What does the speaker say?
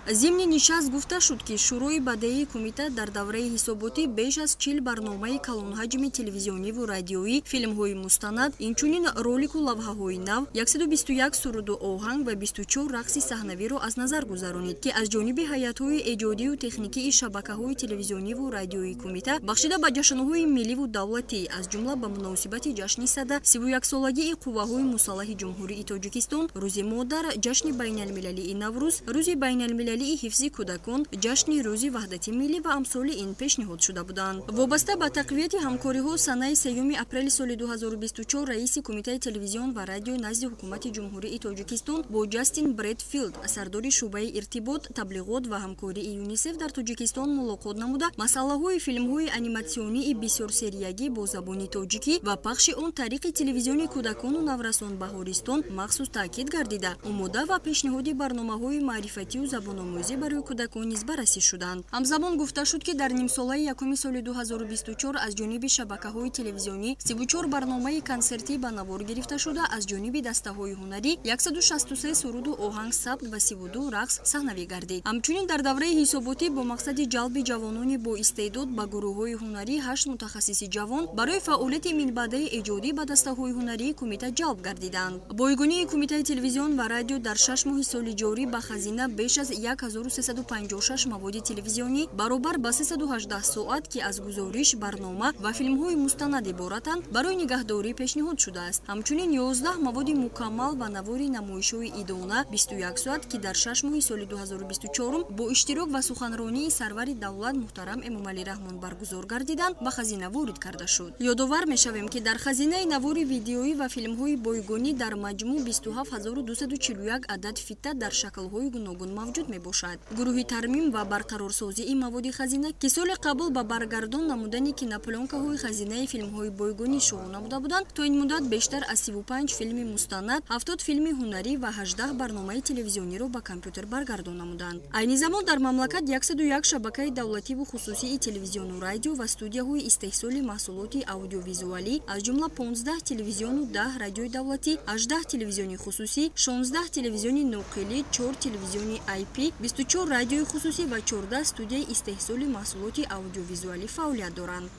ضمن нишаст гуфта шуд ки шӯрои баъдаи кумита дар давраи ҳисоботӣ беш аз 40 барномаи калонҳаҷми телевизиониву радиоӣ, филмҳои мустанад, инчунин ролику лавҳаҳои нав, 121 суруду оҳанг ва 24 рақси саҳнавиро аз назар гузаронид ки аз ҷониби ҳайатҳои эҷодию техникии шабакаҳои телевизиониву радиои кумита бахшида ба ҷашнҳои милливу давлатӣ, аз ҷумла ба муносибати ҷашни сада 31-солагии қувваҳои мусаллаҳи ҷумҳурии Тоҷикистон, рӯзи модар, ҷашни байналмилалии Наврӯз, рӯзи байналмилалии ҳифзи кӯдакон, ҷашни рӯзи ваҳдати миллӣ ва амсоли ин пешниҳод шуда буданд. Вобаста ба тақвияти ҳамкориҳо санаи 3 апрели соли 2024 раиси кумитаи телевизион ва радио назди ҳукумати ҷумҳурии Тоҷикистон бо Ҷастин Брэдфилд, сардори шӯъбаи иртибот, таблиғот ва ҳамкории ЮНИСЕФ дар Тоҷикистон мулоқот намуда, масъалаҳои филмҳои аниматсионии бисёрсериягӣ бо забони тоҷикӣ ва пахши он тариқи телевизиони кӯдакону наврасон Баҳористон махсус таъкид гардида, омода ва пешниҳоди барномаҳои маърифативу забономӯзӣ барои кӯдакон низ баррасӣ шуданд. Ҳамзамон гуфта шуд ки дар нимсолаи якуми соли 2024 аз ҷониби шабакаҳои телевизионӣ 34 барномаи консертӣ ба навор гирифта шуда, аз ҷониби дастаҳои ҳунарӣ 163 суруду оҳанг сабт ва 32 рақс саҳнавӣ гардид. Ҳамчунин дар давраи ҳисоботӣ бо мақсади ҷалби ҷавонони боистеъдод ба гурӯҳҳои ҳунарӣ 8 мутахассиси ҷавон барои фаъолияти минбаъдаи эҷодӣ ба дастаҳои ҳунарии кумита ҷалб гардиданд. Боягонии кумитаи телевизион ва радио дар 6 моҳи соли ҷорӣ ба хазина беш аз 1356 маводи телевизионӣ баробар ба 318 соат ки аз гузориш, барнома ва филмҳои мустанад иборатанд, барои нигаҳдорӣ пешниҳод шудааст. Ҳамчунин 11 маводи мукаммал ва навори намоишҳои идона 21 соат ки дар 6 моҳи соли 2024 бо иштирок ва суханронии сарвари давлат муҳтарам Эмомалӣ Раҳмон баргузор гардиданд, ба хазина ворид карда шуд. Ёдовар мешавем ки дар хазинаи навори видеоӣ ва филмҳои боягонӣ дар маҷмӯъ 27241 адад фита дар шаклҳои гуногун мавҷуд мебошад. Гурӯҳи тармим ва барқарорсозии маводи хазина ки соли қабл ба баргардон намудани кинопленкаҳои хазинаи филмҳои боягонӣ шурӯъ намуда буданд, то ин муддат бештар аз 35 филми мустанад, 70 филми ҳунарӣ ва 18 барномаи телевизиониро ба компютер баргардон намуданд. Айни замон дар мамлакат 101 шабакаи давлативу хусусии телевизиону радио ва студияҳои истеҳсоли маҳсулоти аудиовизуалӣ, аз ҷумла 15 телевизиону 10 радиои давлатӣ, 18 телевизиони хусусӣ, 16 телевизиони нуқилӣ, 4 телевизиони IP, 24 радиои хусусӣ ва 14 студияи истеҳсоли маҳсулоти аудиовизуалӣ фаъолият доранд.